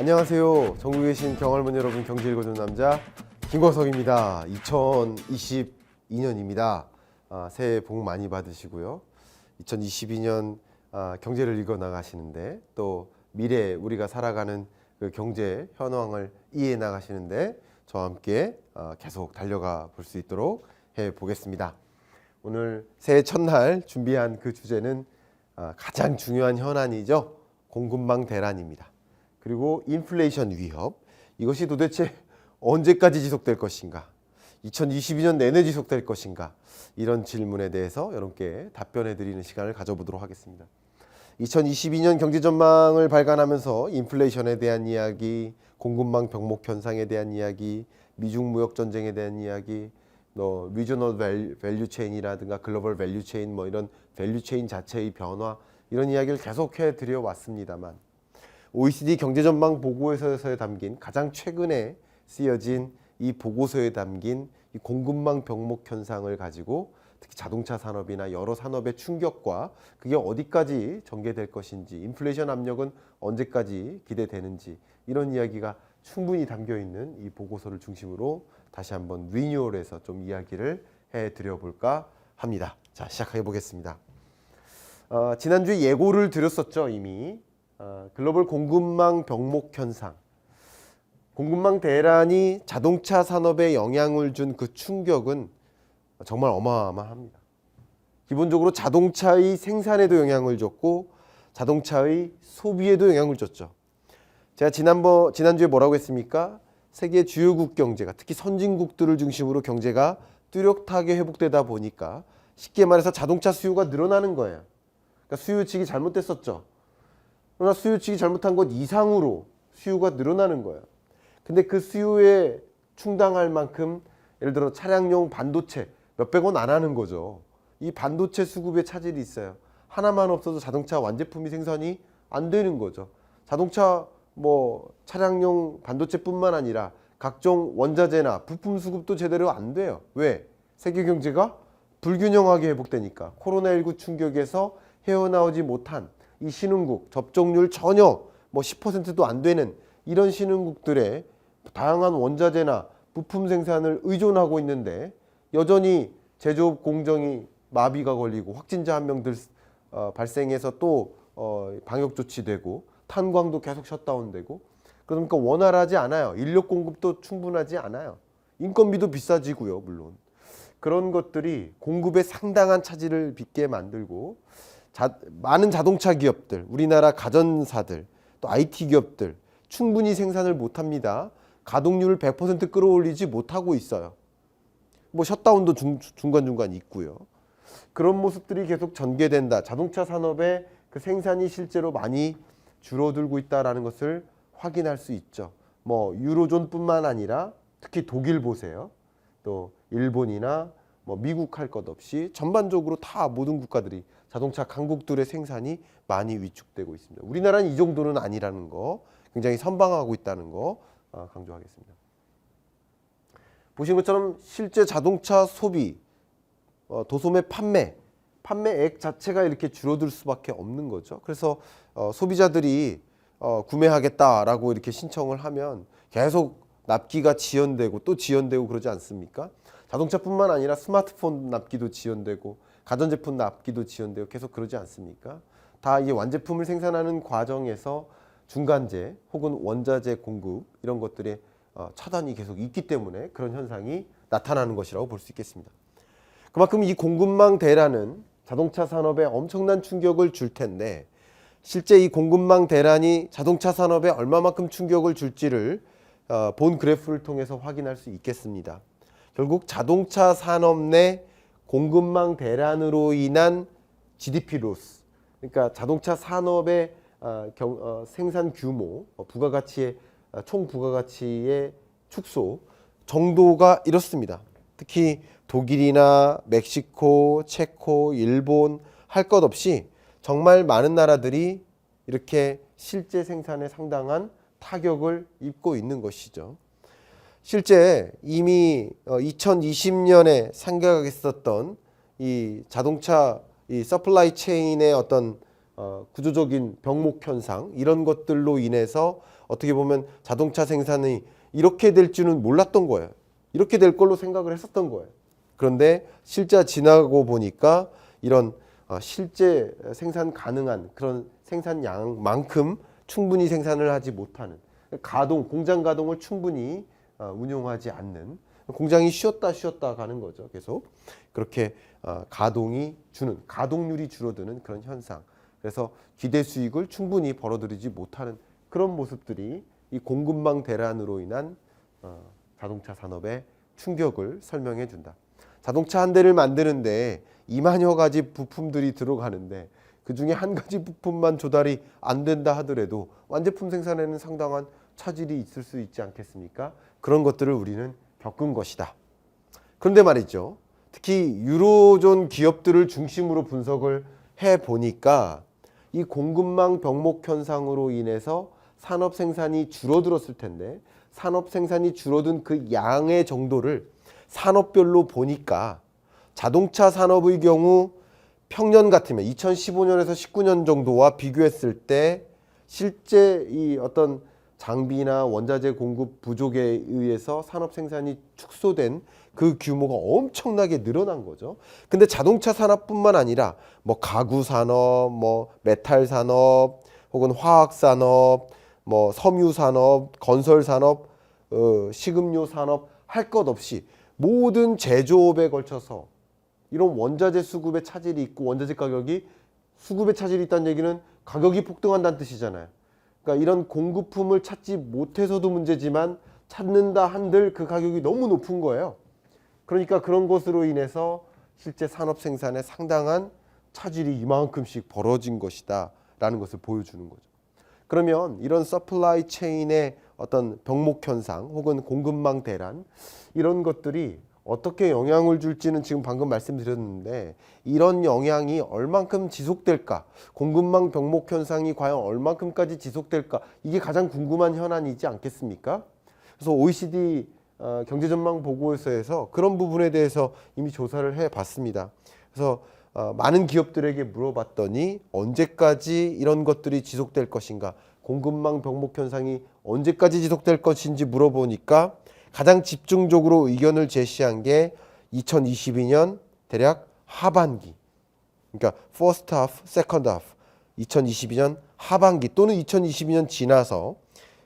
안녕하세요. 전국에 계신 경할머니 여러분, 경제 읽어주는 남자 김광석입니다. 2022년입니다. 새해 복 많이 받으시고요. 2022년 경제를 읽어 나가시는데, 또 미래 우리가 살아가는 그 경제 현황을 이해해 나가시는데 저와 함께 계속 달려가 볼 수 있도록 해 보겠습니다. 오늘 새해 첫날 준비한 그 주제는 가장 중요한 현안이죠. 공급망 대란입니다. 그리고 인플레이션 위협, 이것이 도대체 언제까지 지속될 것인가, 2022년 내내 지속될 것인가, 이런 질문에 대해서 여러분께 답변해 드리는 시간을 가져보도록 하겠습니다. 2022년 경제 전망을 발간하면서 인플레이션에 대한 이야기, 공급망 병목 현상에 대한 이야기, 미중 무역 전쟁에 대한 이야기, 리저널 밸류 체인이라든가 글로벌 밸류 체인, 이런 밸류 체인 자체의 변화, 이런 이야기를 계속해 드려 왔습니다만, OECD 경제 전망 보고서에 담긴 가장 최근에 쓰여진 이 보고서에 담긴 이 공급망 병목 현상을 가지고 특히 자동차 산업이나 여러 산업의 충격과 그게 어디까지 전개될 것인지, 인플레이션 압력은 언제까지 기대되는지, 이런 이야기가 충분히 담겨 있는 이 보고서를 중심으로 다시 한번 리뉴얼해서 좀 이야기를 해드려 볼까 합니다. 자, 시작해 보겠습니다. 지난주에 예고를 드렸었죠. 이미 글로벌 공급망 병목 현상, 공급망 대란이 자동차 산업에 영향을 준 그 충격은 정말 어마어마합니다. 기본적으로 자동차의 생산에도 영향을 줬고 자동차의 소비에도 영향을 줬죠. 제가 지난주에 뭐라고 했습니까? 세계 주요국 경제가, 특히 선진국들을 중심으로 경제가 뚜렷하게 회복되다 보니까 쉽게 말해서 자동차 수요가 늘어나는 거예요. 그러니까 수요 측이 잘못됐었죠. 그러나 수요 측이 잘못한 것 이상으로 수요가 늘어나는 거예요. 근데 그 수요에 충당할 만큼, 예를 들어 차량용 반도체 몇백 원 안 하는 거죠. 이 반도체 수급에 차질이 있어요. 하나만 없어도 자동차 완제품이 생산이 안 되는 거죠. 자동차 차량용 반도체뿐만 아니라 각종 원자재나 부품 수급도 제대로 안 돼요. 왜? 세계 경제가 불균형하게 회복되니까. 코로나19 충격에서 헤어나오지 못한 이 신흥국, 접종률 전혀 10%도 안 되는 이런 신흥국들의 다양한 원자재나 부품 생산을 의존하고 있는데, 여전히 제조업 공정이 마비가 걸리고 확진자 한 명들 발생해서 또 방역 조치되고 탄광도 계속 셧다운되고, 그러니까 원활하지 않아요. 인력 공급도 충분하지 않아요. 인건비도 비싸지고요, 물론. 그런 것들이 공급에 상당한 차질을 빚게 만들고, 많은 자동차 기업들, 우리나라 가전사들, 또 IT 기업들 충분히 생산을 못합니다. 가동률을 100% 끌어올리지 못하고 있어요. 셧다운도 중간중간 있고요. 그런 모습들이 계속 전개된다. 자동차 산업의 그 생산이 실제로 많이 줄어들고 있다는 것을 확인할 수 있죠. 유로존뿐만 아니라 특히 독일 보세요. 또 일본이나 미국 할 것 없이 전반적으로 다 모든 국가들이 자동차 강국들의 생산이 많이 위축되고 있습니다. 우리나라는 이 정도는 아니라는 거, 굉장히 선방하고 있다는 거 강조하겠습니다. 보신 것처럼 실제 자동차 소비, 도소매 판매액 자체가 이렇게 줄어들 수밖에 없는 거죠. 그래서 소비자들이 구매하겠다라고 이렇게 신청을 하면 계속 납기가 지연되고 또 지연되고 그러지 않습니까? 자동차뿐만 아니라 스마트폰 납기도 지연되고 가전제품 납기도 지연되고 계속 그러지 않습니까? 다 이제 완제품을 생산하는 과정에서 중간재 혹은 원자재 공급, 이런 것들의 차단이 계속 있기 때문에 그런 현상이 나타나는 것이라고 볼 수 있겠습니다. 그만큼 이 공급망 대란은 자동차 산업에 엄청난 충격을 줄 텐데, 실제 이 공급망 대란이 자동차 산업에 얼마만큼 충격을 줄지를 본 그래프를 통해서 확인할 수 있겠습니다. 결국 자동차 산업 내 공급망 대란으로 인한 GDP 로스, 그러니까 자동차 산업의 생산 규모, 부가가치의 총 부가가치의 축소 정도가 이렇습니다. 특히 독일이나 멕시코, 체코, 일본 할 것 없이 정말 많은 나라들이 이렇게 실제 생산에 상당한 타격을 입고 있는 것이죠. 실제 이미 2020년에 생각했었던 이 자동차 이 서플라이 체인의 어떤 구조적인 병목 현상 이런 것들로 인해서 어떻게 보면 자동차 생산이 이렇게 될 줄은 몰랐던 거예요. 이렇게 될 걸로 생각을 했었던 거예요. 그런데 실제 지나고 보니까 이런 실제 생산 가능한 그런 생산량만큼 충분히 생산을 하지 못하는 공장 가동을 충분히 운용하지 않는 공장이 쉬었다 가는 거죠. 계속 그렇게 가동률이 줄어드는 그런 현상. 그래서 기대 수익을 충분히 벌어들이지 못하는 그런 모습들이 이 공급망 대란으로 인한 자동차 산업의 충격을 설명해 준다. 자동차 한 대를 만드는데 2만여 가지 부품들이 들어가는데 그 중에 한 가지 부품만 조달이 안 된다 하더라도 완제품 생산에는 상당한 차질이 있을 수 있지 않겠습니까? 그런 것들을 우리는 겪은 것이다. 그런데 말이죠. 특히 유로존 기업들을 중심으로 분석을 해보니까 이 공급망 병목 현상으로 인해서 산업 생산이 줄어들었을 텐데 산업 생산이 줄어든 그 양의 정도를 산업별로 보니까 자동차 산업의 경우 평년 같으면 2015년에서 19년 정도와 비교했을 때 실제 이 어떤 장비나 원자재 공급 부족에 의해서 산업 생산이 축소된 그 규모가 엄청나게 늘어난 거죠. 근데 자동차 산업뿐만 아니라 뭐 가구 산업, 뭐 메탈 산업, 혹은 화학 산업, 뭐 섬유 산업, 건설 산업, 식음료 산업 할 것 없이 모든 제조업에 걸쳐서 이런 원자재 수급에 차질이 있고 원자재 가격이 수급에 차질이 있다는 얘기는 가격이 폭등한다는 뜻이잖아요. 그러니까 이런 공급품을 찾지 못해서도 문제지만 찾는다 한들 그 가격이 너무 높은 거예요. 그러니까 그런 것으로 인해서 실제 산업 생산에 상당한 차질이 이만큼씩 벌어진 것이다 라는 것을 보여주는 거죠. 그러면 이런 서플라이 체인의 어떤 병목 현상 혹은 공급망 대란 이런 것들이 어떻게 영향을 줄지는 지금 방금 말씀드렸는데 이런 영향이 얼만큼 지속될까? 공급망 병목 현상이 과연 얼만큼까지 지속될까? 이게 가장 궁금한 현안이지 않겠습니까? 그래서 OECD 경제전망 보고서에서 그런 부분에 대해서 이미 조사를 해봤습니다. 그래서 많은 기업들에게 물어봤더니 언제까지 이런 것들이 지속될 것인가? 공급망 병목 현상이 언제까지 지속될 것인지 물어보니까 가장 집중적으로 의견을 제시한 게 2022년 대략 하반기, 그러니까 first half, second half, 2022년 하반기 또는 2022년 지나서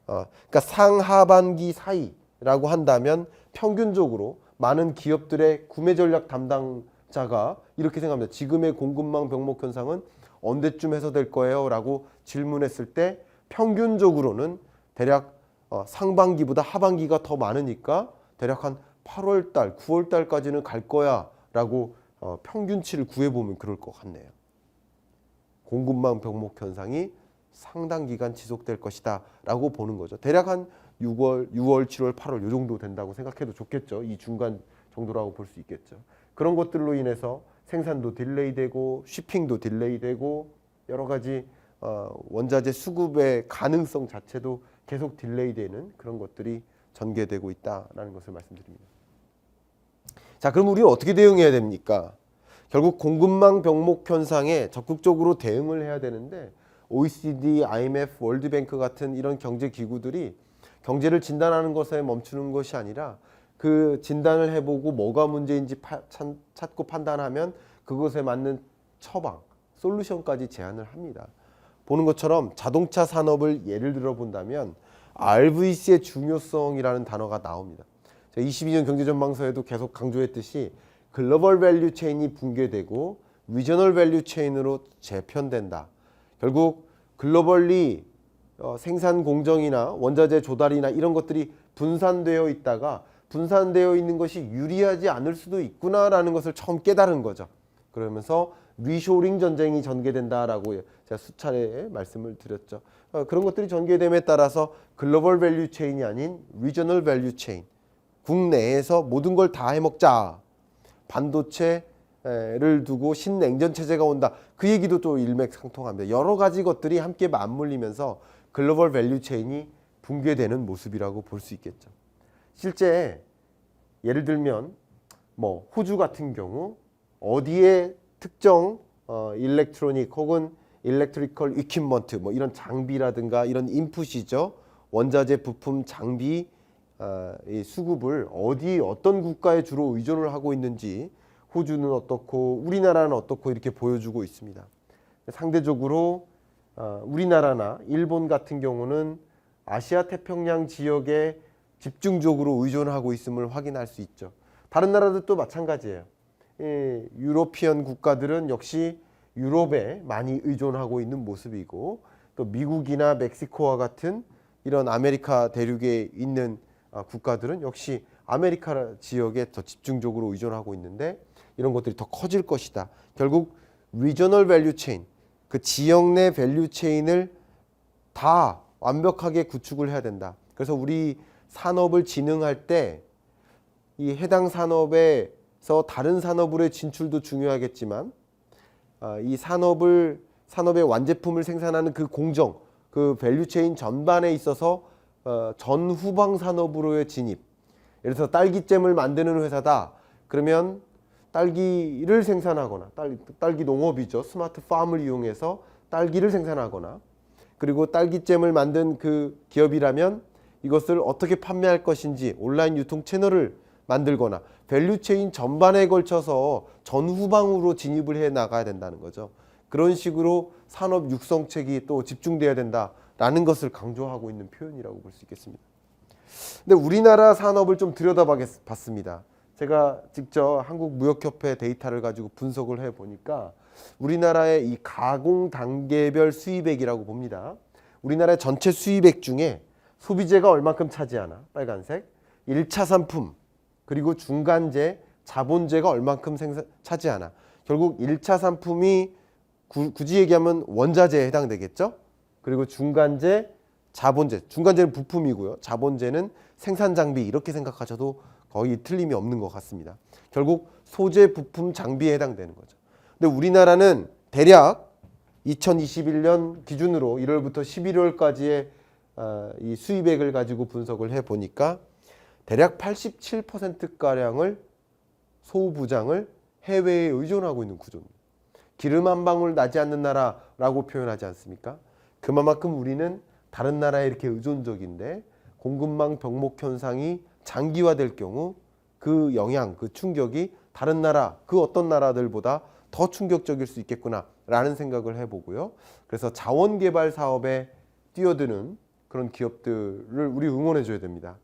그러니까 상하반기 사이라고 한다면 평균적으로 많은 기업들의 구매 전략 담당자가 이렇게 생각합니다. 지금의 공급망 병목 현상은 언제쯤 해소될 거예요? 라고 질문했을 때 평균적으로는 대략 상반기보다 하반기가 더 많으니까 대략 한 8월달, 9월달까지는 갈 거야 라고 평균치를 구해보면 그럴 것 같네요. 공급망 병목 현상이 상당 기간 지속될 것이다 라고 보는 거죠. 대략 한 6월, 7월, 8월 이 정도 된다고 생각해도 좋겠죠. 이 중간 정도라고 볼 수 있겠죠. 그런 것들로 인해서 생산도 딜레이되고 쉬핑도 딜레이되고 여러 가지 원자재 수급의 가능성 자체도 계속 딜레이되는 그런 것들이 전개되고 있다라는 것을 말씀드립니다. 자, 그럼 우리는 어떻게 대응해야 됩니까? 결국 공급망 병목 현상에 적극적으로 대응을 해야 되는데 OECD, IMF, 월드뱅크 같은 이런 경제 기구들이 경제를 진단하는 것에 멈추는 것이 아니라 그 진단을 해보고 뭐가 문제인지 찾고 판단하면 그것에 맞는 처방, 솔루션까지 제안을 합니다. 보는 것처럼 자동차 산업을 예를 들어 본다면 RVC의 중요성이라는 단어가 나옵니다. 22년 경제전망서에도 계속 강조했듯이 글로벌 밸류 체인이 붕괴되고 리저널 밸류 체인으로 재편된다. 결국 글로벌리 생산 공정이나 원자재 조달이나 이런 것들이 분산되어 있다가 분산되어 있는 것이 유리하지 않을 수도 있구나라는 것을 처음 깨달은 거죠. 그러면서 리쇼링 전쟁이 전개된다라고 제가 수차례 말씀을 드렸죠. 그런 것들이 전개됨에 따라서 글로벌 밸류 체인이 아닌 리저널 밸류 체인, 국내에서 모든 걸 다 해먹자. 반도체를 두고 신냉전 체제가 온다. 그 얘기도 또 일맥상통합니다. 여러 가지 것들이 함께 맞물리면서 글로벌 밸류 체인이 붕괴되는 모습이라고 볼 수 있겠죠. 실제 예를 들면 뭐 호주 같은 경우 어디에 특정 일렉트로닉 혹은 electrical equipment 뭐 이런 장비라든가 이런 인풋이죠. 원자재 부품 장비 이 수급을 어떤 국가에 주로 의존을 하고 있는지 호주는 어떻고 우리나라는 어떻고 이렇게 보여주고 있습니다. 상대적으로 우리나라나 일본 같은 경우는 아시아 태평양 지역에 집중적으로 의존하고 있음을 확인할 수 있죠. 다른 나라들도 마찬가지예요. 유로피언 국가들은 역시 유럽에 많이 의존하고 있는 모습이고 또 미국이나 멕시코와 같은 이런 아메리카 대륙에 있는 국가들은 역시 아메리카 지역에 더 집중적으로 의존하고 있는데 이런 것들이 더 커질 것이다. 결국 리저널 밸류 체인, 그 지역 내 밸류 체인을 다 완벽하게 구축을 해야 된다. 그래서 우리 산업을 진흥할 때 이 해당 산업에서 다른 산업으로의 진출도 중요하겠지만 이 산업의 완제품을 생산하는 그 공정, 그 밸류 체인 전반에 있어서 전후방 산업으로의 진입. 예를 들어서 딸기잼을 만드는 회사다. 그러면 딸기를 생산하거나 딸기 농업이죠. 스마트 팜을 이용해서 딸기를 생산하거나 그리고 딸기잼을 만든 그 기업이라면 이것을 어떻게 판매할 것인지 온라인 유통 채널을 만들거나 밸류 체인 전반에 걸쳐서 전후방으로 진입을 해 나가야 된다는 거죠. 그런 식으로 산업 육성책이 또 집중돼야 된다라는 것을 강조하고 있는 표현이라고 볼 수 있겠습니다. 근데 우리나라 산업을 좀 들여다봤습니다. 제가 직접 한국무역협회 데이터를 가지고 분석을 해보니까 우리나라의 이 가공 단계별 수입액이라고 봅니다. 우리나라의 전체 수입액 중에 소비재가 얼만큼 차지하나, 빨간색, 1차 상품, 그리고 중간재, 자본재가 얼만큼 차지하나. 결국 1차 상품이 굳이 얘기하면 원자재에 해당되겠죠. 그리고 중간재, 자본재, 중간재는 부품이고요. 자본재는 생산 장비 이렇게 생각하셔도 거의 틀림이 없는 것 같습니다. 결국 소재, 부품, 장비에 해당되는 거죠. 근데 우리나라는 대략 2021년 기준으로 1월부터 11월까지의 이 수입액을 가지고 분석을 해보니까 대략 87%가량을 소부장을 해외에 의존하고 있는 구조입니다. 기름 한 방울 나지 않는 나라라고 표현하지 않습니까? 그만큼 우리는 다른 나라에 이렇게 의존적인데 공급망 병목 현상이 장기화될 경우 그 영향, 그 충격이 다른 나라, 그 어떤 나라들보다 더 충격적일 수 있겠구나라는 생각을 해보고요. 그래서 자원개발 사업에 뛰어드는 그런 기업들을 우리 응원해줘야 됩니다.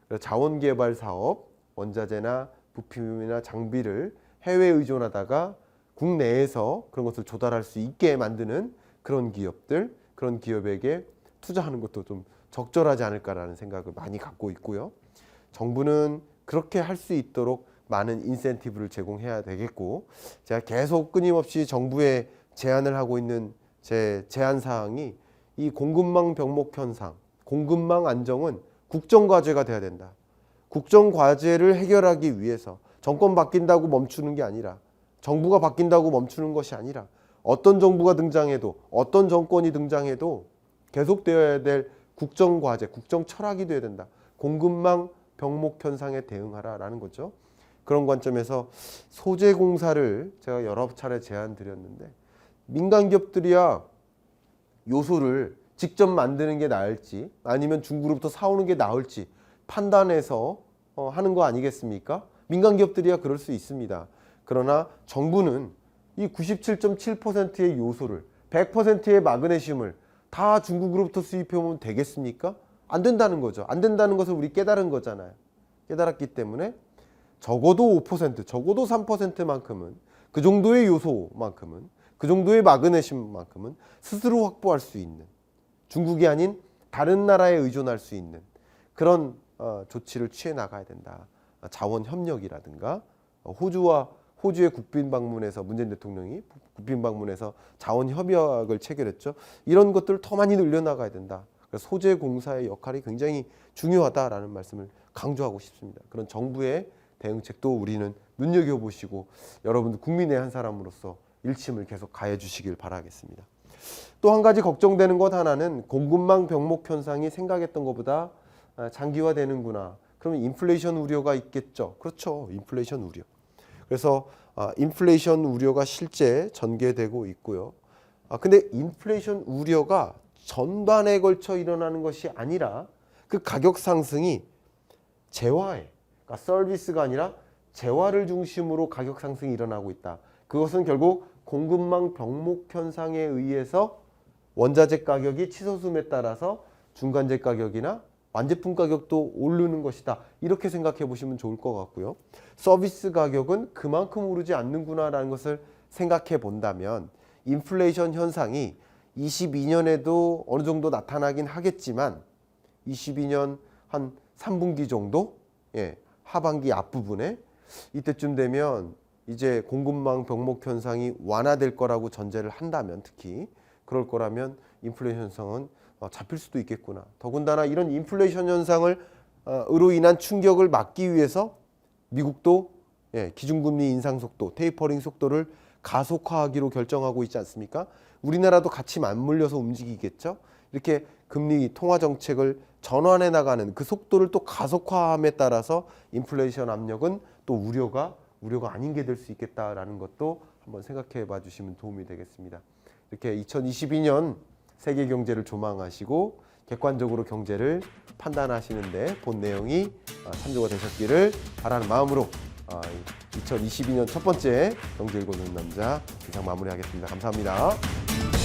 그래서 자원개발 사업, 원자재나 부품이나 장비를 해외에 의존하다가 국내에서 그런 것을 조달할 수 있게 만드는 그런 기업들, 그런 기업에게 투자하는 것도 좀 적절하지 않을까라는 생각을 많이 갖고 있고요. 정부는 그렇게 할 수 있도록 많은 인센티브를 제공해야 되겠고, 제가 계속 끊임없이 정부에 제안을 하고 있는 제 제안 사항이 이 공급망 병목 현상, 공급망 안정은 국정과제가 돼야 된다. 국정과제를 해결하기 위해서 정권 바뀐다고 멈추는 게 아니라, 정부가 바뀐다고 멈추는 것이 아니라 어떤 정부가 등장해도 어떤 정권이 등장해도 계속되어야 될 국정과제, 국정철학이 되어야 된다. 공급망 병목 현상에 대응하라라는 거죠. 그런 관점에서 소재공사를 제가 여러 차례 제안 드렸는데 민간 기업들이야 요소를 직접 만드는 게 나을지 아니면 중국으로부터 사오는 게 나을지 판단해서 하는 거 아니겠습니까? 민간 기업들이야 그럴 수 있습니다. 그러나 정부는 이 97.7%의 요소를 100%의 마그네슘을 다 중국으로부터 수입해오면 되겠습니까? 안 된다는 거죠. 안 된다는 것을 우리 깨달은 거잖아요. 깨달았기 때문에 적어도 5%, 적어도 3%만큼은 그 정도의 요소만큼은 그 정도의 마그네슘만큼은 스스로 확보할 수 있는 중국이 아닌 다른 나라에 의존할 수 있는 그런 조치를 취해 나가야 된다. 자원 협력이라든가 호주의 국빈 방문에서 문재인 대통령이 국빈 방문해서 자원 협약을 체결했죠. 이런 것들을 더 많이 늘려나가야 된다. 그래서 소재 공사의 역할이 굉장히 중요하다라는 말씀을 강조하고 싶습니다. 그런 정부의 대응책도 우리는 눈여겨보시고 여러분들 국민의 한 사람으로서 일침을 계속 가해 주시길 바라겠습니다. 또 한 가지 걱정되는 것 하나는 공급망 병목 현상이 생각했던 것보다 장기화되는구나. 그러면 인플레이션 우려가 있겠죠. 그렇죠. 인플레이션 우려. 그래서 인플레이션 우려가 실제 전개되고 있고요. 근데 인플레이션 우려가 전반에 걸쳐 일어나는 것이 아니라 그 가격 상승이 재화에, 그러니까 서비스가 아니라 재화를 중심으로 가격 상승이 일어나고 있다. 그것은 결국 공급망 병목 현상에 의해서 원자재 가격이 치솟음에 따라서 중간재 가격이나 완제품 가격도 오르는 것이다. 이렇게 생각해 보시면 좋을 것 같고요. 서비스 가격은 그만큼 오르지 않는구나라는 것을 생각해 본다면 인플레이션 현상이 22년에도 어느 정도 나타나긴 하겠지만 22년 한 3분기 정도, 하반기 앞부분에 이때쯤 되면 이제 공급망 병목 현상이 완화될 거라고 전제를 한다면, 특히 그럴 거라면 인플레이션 현상은 잡힐 수도 있겠구나. 더군다나 이런 인플레이션 현상을 으로 인한 충격을 막기 위해서 미국도 기준금리 인상 속도, 테이퍼링 속도를 가속화하기로 결정하고 있지 않습니까? 우리나라도 같이 맞물려서 움직이겠죠. 이렇게 금리 통화 정책을 전환해 나가는 그 속도를 또 가속화함에 따라서 인플레이션 압력은 또 우려가 아닌 게 될 수 있겠다라는 것도 한번 생각해 봐 주시면 도움이 되겠습니다. 이렇게 2022년 세계 경제를 조망하시고 객관적으로 경제를 판단하시는데 본 내용이 참조가 되셨기를 바라는 마음으로 2022년 첫 번째 경제 읽어주는 남자 이상 마무리하겠습니다. 감사합니다.